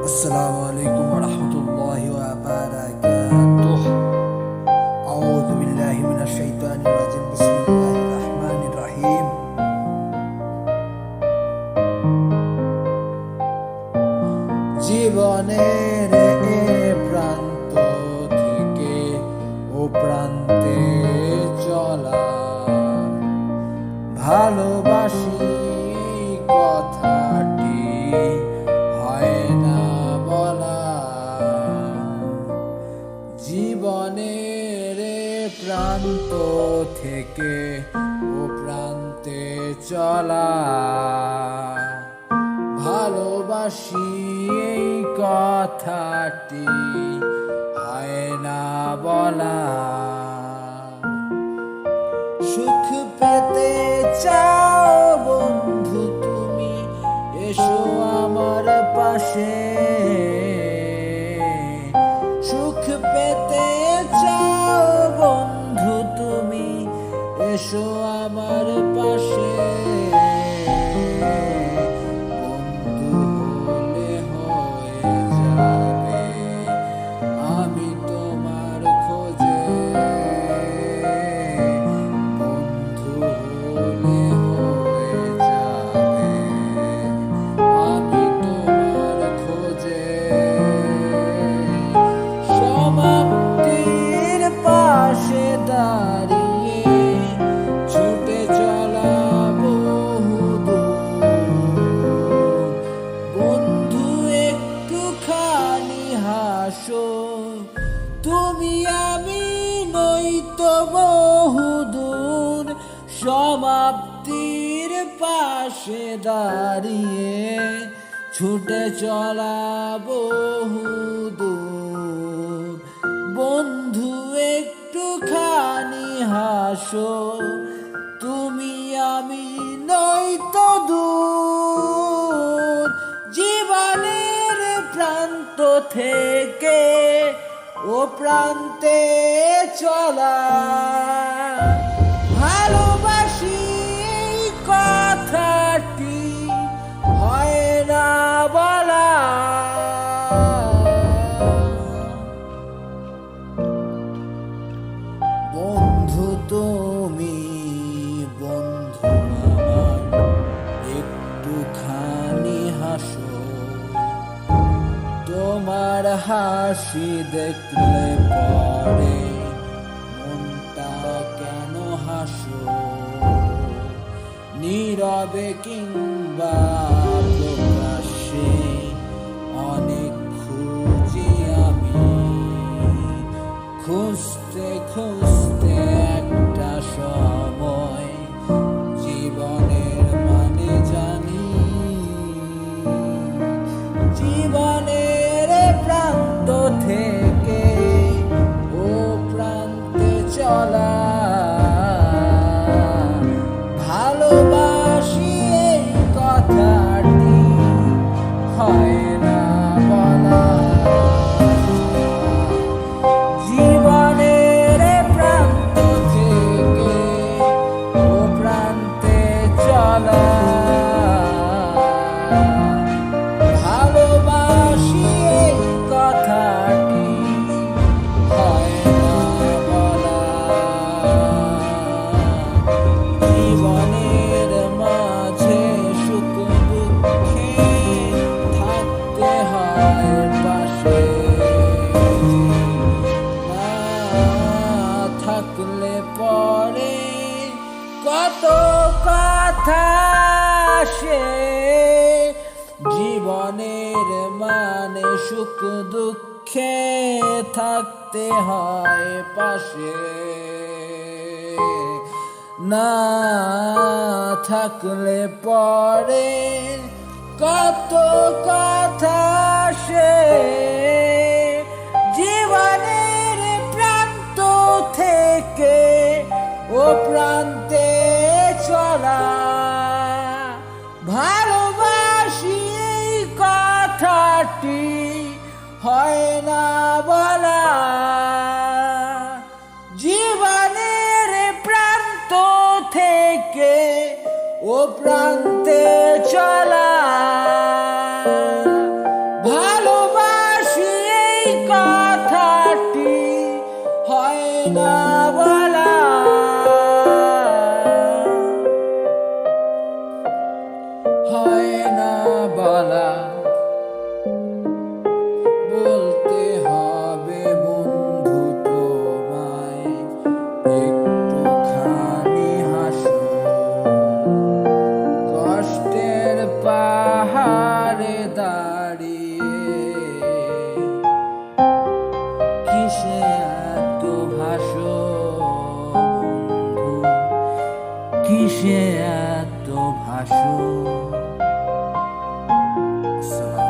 السلام عليكم ورحمة الله وبركاته. أعوذ بالله من الشيطان الرجيم. بسم الله الرحمن الرحيم. জীবনের এ প্রান্ত থেকে ও প্রান্তে চলা, ভালোবাসি কথাটি হয় না বলা। জীবনের এ প্রান্ত থেকে ও প্রান্তে চলা, ভালোবাসি এই কথাটি হয় না বলা। সুখ পেতে চাও বন্ধু তুমি, এসো আমার পাশে। সুখ পেতে চাও বন্ধু তুমি, এসো আমার পাশে। সমাপ্তির পাশে দাঁড়িয়ে ছুটে চলা বহুদূর, বন্ধু একটুখানি হাসো। তুমি আমি নই তো বহুদূর, সমাপ্তির পাশে দাঁড়িয়ে ছুটে চলা বহুদূর, বন্ধু একটুখানি হাসো। তুমি আমি নই তো দূর, জীবনের প্রান্ত থেকে ও প্রান্তে চলা, ভালোবাসি এই কথাটি হয় না বলা। বন্ধু তুমি, বন্ধু আমার, একটুখানি হাসো। তোমার হাসি দেখলে পরে মনটা কেন হাসো। নীরবে কিংবা প্রকাশ্যে অনেক খুঁজি আমি, খুঁজতে খুঁজতে একটা সময় জীবনের মানে জানি। জীবনের প্রান্ত থেকে ও প্রান্তে চলা, ভালোবাসি এই কথাটি হয় না বলা। জীবনের প্রান্ত থেকে ও প্রান্তে চলা, ভালোবাসি এই কথাটি হয় না বলা। জীবনের মাঝে সুখ দুঃখে থাকতে হয় পাশে, না থাকলে পরে কত কথা আসে। জীবনের মানে সুখ দুঃখে থাকতে হয় পাশে, না থাকলে পরে কত কথা আসে। জীবনের প্রান্ত থেকে ও প্রান্তে চলা, ভালোবাসি এই কথাটি হয় না বলা। জীবনের প্রান্ত থেকে ও প্রান্তে চলা, ভালো এত ভাসো। আসসালামু